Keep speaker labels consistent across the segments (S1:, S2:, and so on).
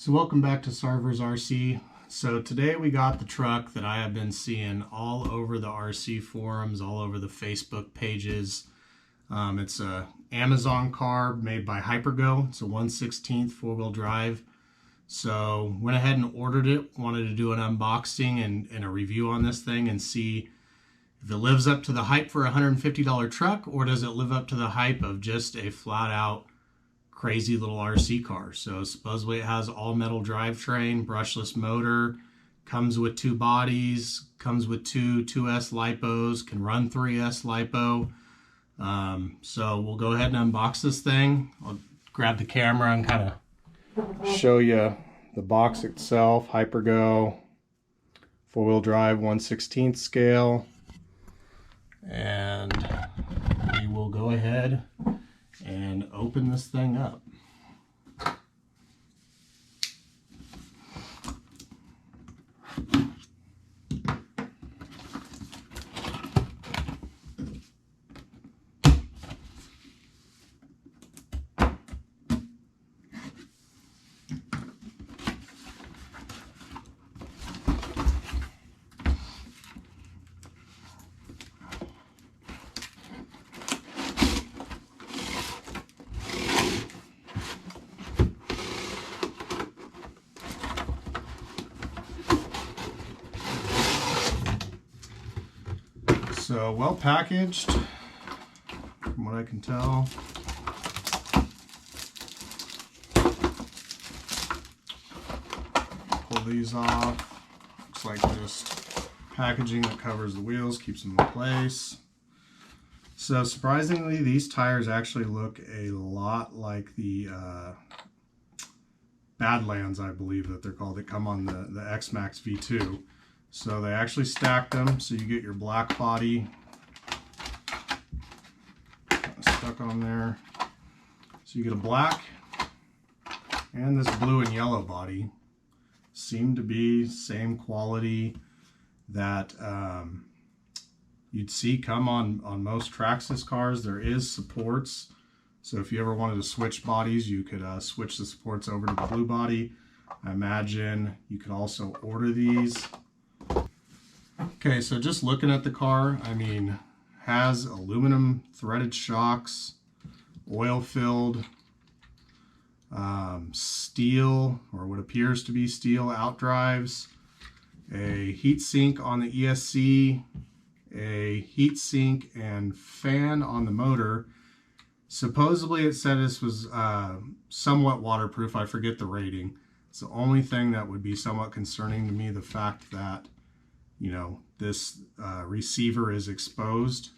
S1: So welcome back to Sarver's RC. So today we got the truck that I have been seeing all over the RC forums, all over the Facebook pages. It's a Amazon car made by Hypergo. It's a 1/16 four-wheel drive. So went ahead and ordered it. Wanted to do an unboxing and a review on this thing and see if it lives up to the hype for a $150 truck, or does it live up to the hype of just a flat out crazy little RC car. So supposedly it has all metal drivetrain, brushless motor, comes with two bodies, comes with two 2S lipos, can run 3S lipo. So we'll go ahead and unbox this thing. I'll grab the camera and kind of show you the box itself. Hypergo, four-wheel drive, 1/16 scale. And we will go ahead and open this thing up. So well packaged, from what I can tell. Pull these off. Looks like just packaging that covers the wheels, keeps them in place. So surprisingly, these tires actually look a lot like the Badlands, I believe that they're called, that come on the X-Max V2. So they actually stacked them, so you get your black body stuck on there. So you get a black and this blue and yellow body. Seem to be same quality that you'd see come on most Traxxas cars. There is supports, so if you ever wanted to switch bodies, you could switch the supports over to the blue body. I imagine you could also order these. Okay, so just looking at the car, I mean, has aluminum threaded shocks, oil-filled, steel, or what appears to be steel outdrives, a heat sink on the ESC, a heat sink and fan on the motor. Supposedly it said this was somewhat waterproof. I forget the rating. It's the only thing that would be somewhat concerning to me, the fact that, you know, this receiver is exposed.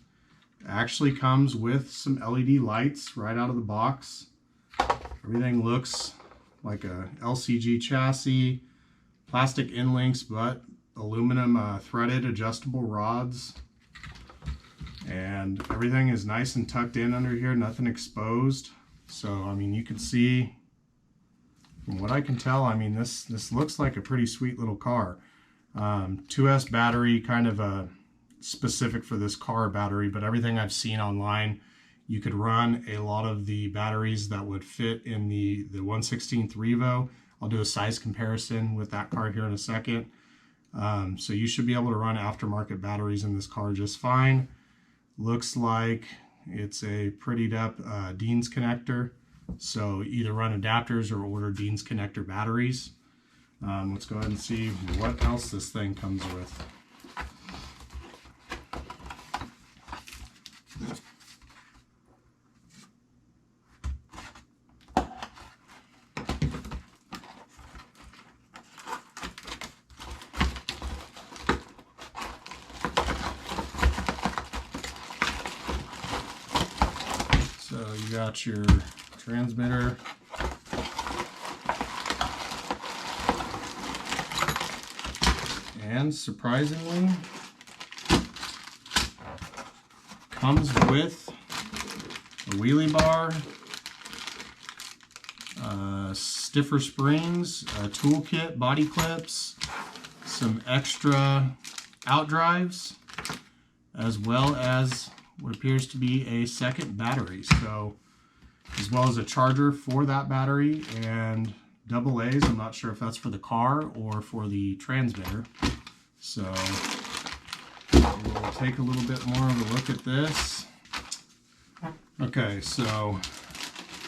S1: It actually comes with some LED lights right out of the box. Everything looks like a LCG chassis, plastic end links, but aluminum threaded adjustable rods. And everything is nice and tucked in under here, nothing exposed. So, I mean, you can see, from what I can tell, I mean, this looks like a pretty sweet little car. 2S battery, kind of specific for this car battery, but everything I've seen online, you could run a lot of the batteries that would fit in the 1/16 Revo. I'll do a size comparison with that car here in a second. So you should be able to run aftermarket batteries in this car just fine. Looks like it's a prettied up Dean's connector. So either run adapters or order Dean's connector batteries. Let's go ahead and see what else this thing comes with. So you got your transmitter. And surprisingly, comes with a wheelie bar, stiffer springs, a toolkit, body clips, some extra outdrives, as well as what appears to be a second battery. So, as well as a charger for that battery and double A's. I'm not sure if that's for the car or for the transmitter. So we'll take a little bit more of a look at this. Okay, so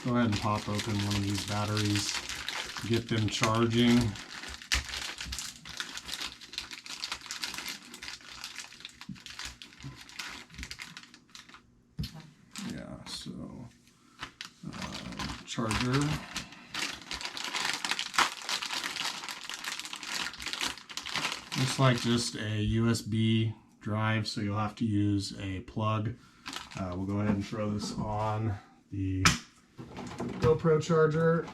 S1: go ahead and pop open one of these batteries, get them charging. Yeah, so charger. Looks like just a USB drive, so you'll have to use a plug. We'll go ahead and throw this on the GoPro charger.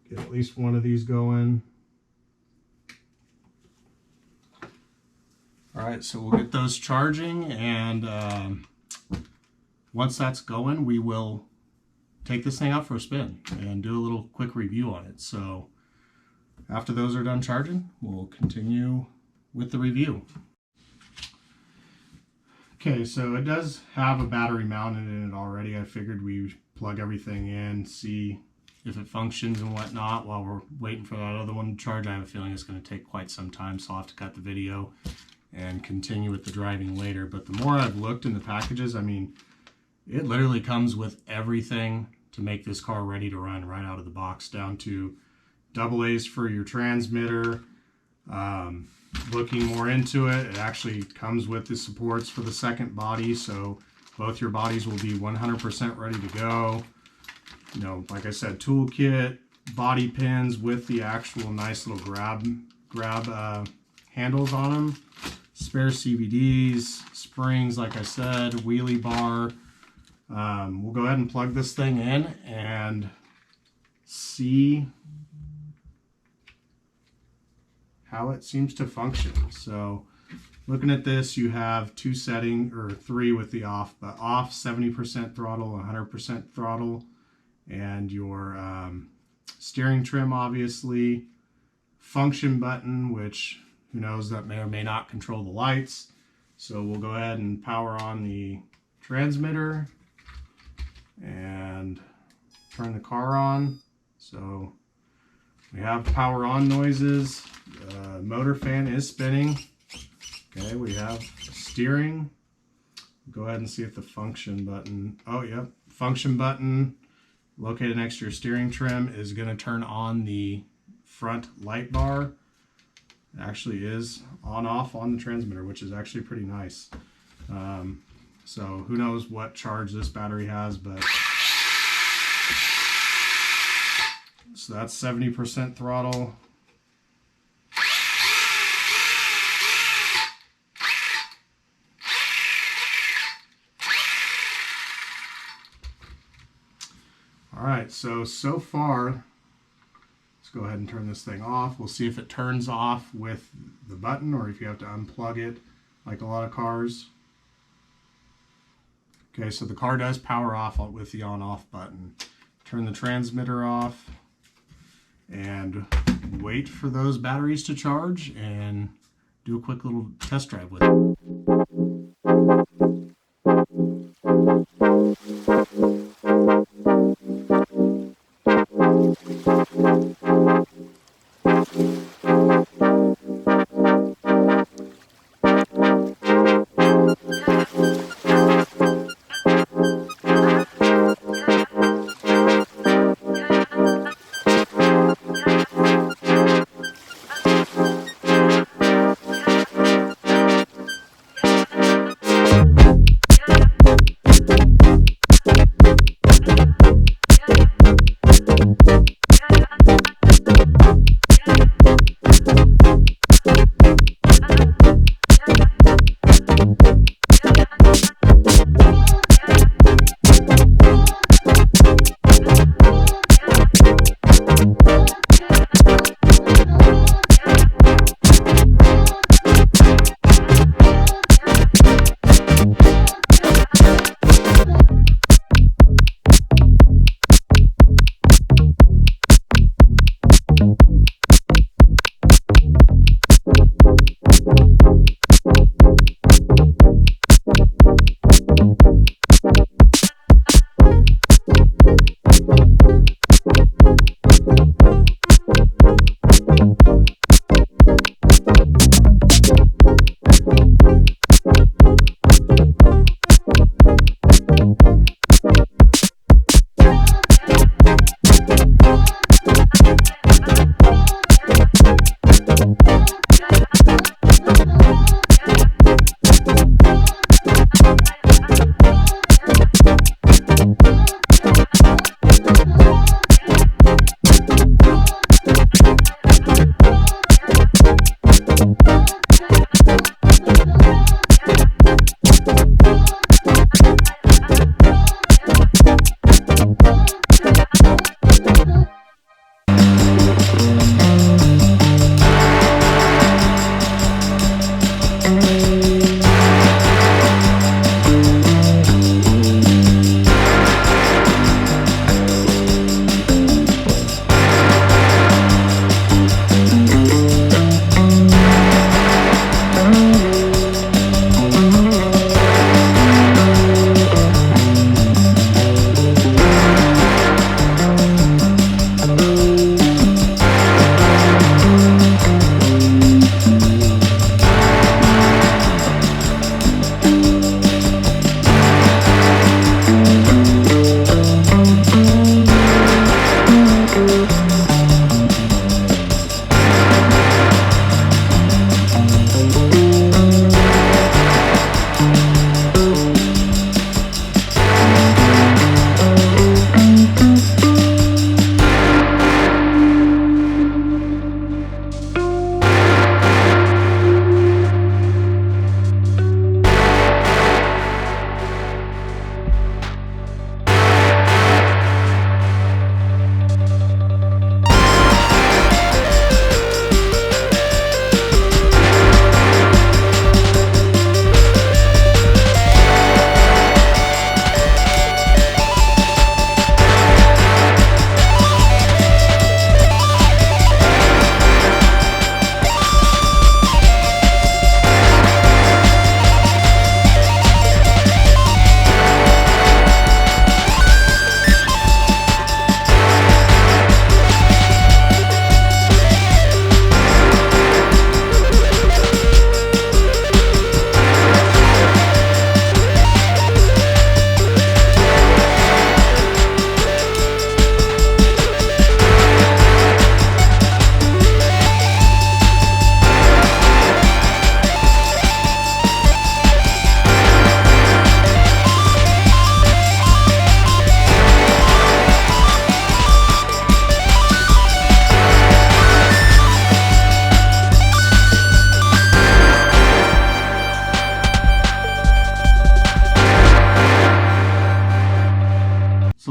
S1: Get at least one of these going. All right, so we'll get those charging, and once that's going, we will take this thing out for a spin and do a little quick review on it. So after those are done charging, we'll continue with the review. Okay, so it does have a battery mounted in it already. I figured we'd plug everything in, see if it functions and whatnot while we're waiting for that other one to charge. I have a feeling it's going to take quite some time, so I'll have to cut the video and continue with the driving later. But the more I've looked in the packages, I mean, it literally comes with everything to make this car ready to run right out of the box, down to double A's for your transmitter. Looking more into it, it actually comes with the supports for the second body, so both your bodies will be 100% ready to go. You know, like I said, toolkit, body pins with the actual nice little grab handles on them, spare CVDs, springs, like I said, wheelie bar. We'll go ahead and plug this thing in and see how it seems to function. So looking at this, you have two settings, or three with the off, but off 70% throttle, 100% throttle, and your steering trim, obviously, function button, which who knows, that may or may not control the lights. So we'll go ahead and power on the transmitter and turn the car on. So we have power on noises. Motor fan is spinning. Okay, we have steering. Go ahead and see if the function button, oh yep, function button located next to your steering trim is going to turn on the front light bar. It actually is on off on the transmitter, which is actually pretty nice. So who knows what charge this battery has, but so that's 70% throttle. All right, so far, let's go ahead and turn this thing off. We'll see if it turns off with the button or if you have to unplug it like a lot of cars. Okay, so the car does power off with the on-off button. Turn the transmitter off and wait for those batteries to charge and do a quick little test drive with it.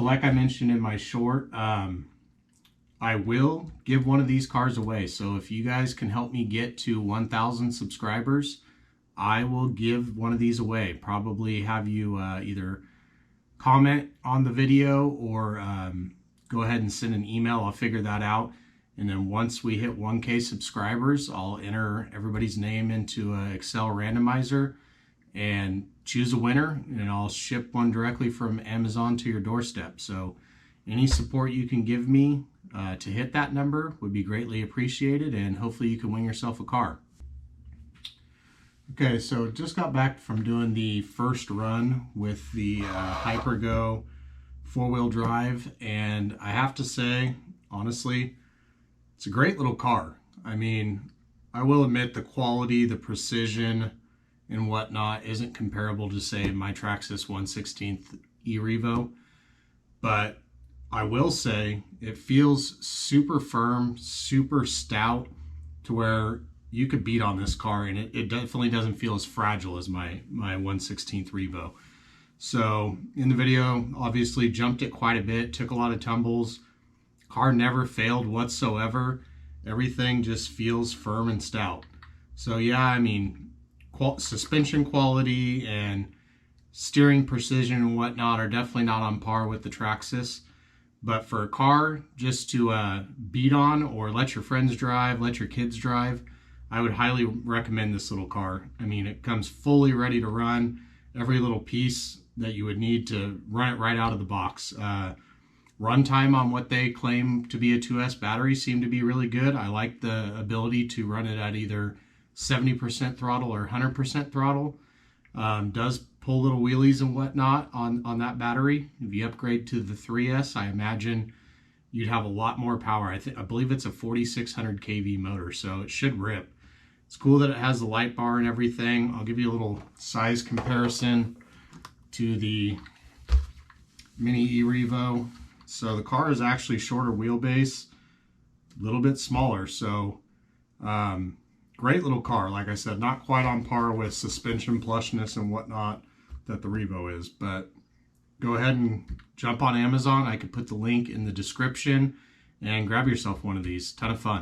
S1: like I mentioned in my short, I will give one of these cars away. So if you guys can help me get to 1,000 subscribers, I will give one of these away. Probably have you either comment on the video or go ahead and send an email. I'll figure that out. And then once we hit 1K subscribers, I'll enter everybody's name into an Excel randomizer and choose a winner, and I'll ship one directly from Amazon to your doorstep. So any support you can give me to hit that number would be greatly appreciated, and hopefully you can win yourself a car. Okay, so just got back from doing the first run with the Hypergo four-wheel drive, and I have to say, honestly, it's a great little car. I mean, I will admit the quality, the precision, and whatnot isn't comparable to, say, my Traxxas 1/16 e-Revo, but I will say it feels super firm, super stout, to where you could beat on this car, and it definitely doesn't feel as fragile as my 1/16 Revo. So in the video, obviously jumped it quite a bit, took a lot of tumbles. Car never failed whatsoever. Everything just feels firm and stout. So yeah, I mean, suspension quality and steering precision and whatnot are definitely not on par with the Traxxas. But for a car just to beat on, or let your friends drive, let your kids drive, I would highly recommend this little car. I mean, it comes fully ready to run. Every little piece that you would need to run it right out of the box. Runtime on what they claim to be a 2S battery seemed to be really good. I like the ability to run it at either 70% throttle or 100% throttle. Does pull little wheelies and whatnot on that battery. If you upgrade to the 3S, I imagine you'd have a lot more power. I believe it's a 4600 kV motor, so it should rip. It's cool that it has the light bar and everything. I'll give you a little size comparison to the Mini e-Revo. So the car is actually shorter wheelbase, a little bit smaller. So great little car. Like I said, not quite on par with suspension plushness and whatnot that the Revo is, but go ahead and jump on Amazon. I could put the link in the description and grab yourself one of these. Ton of fun.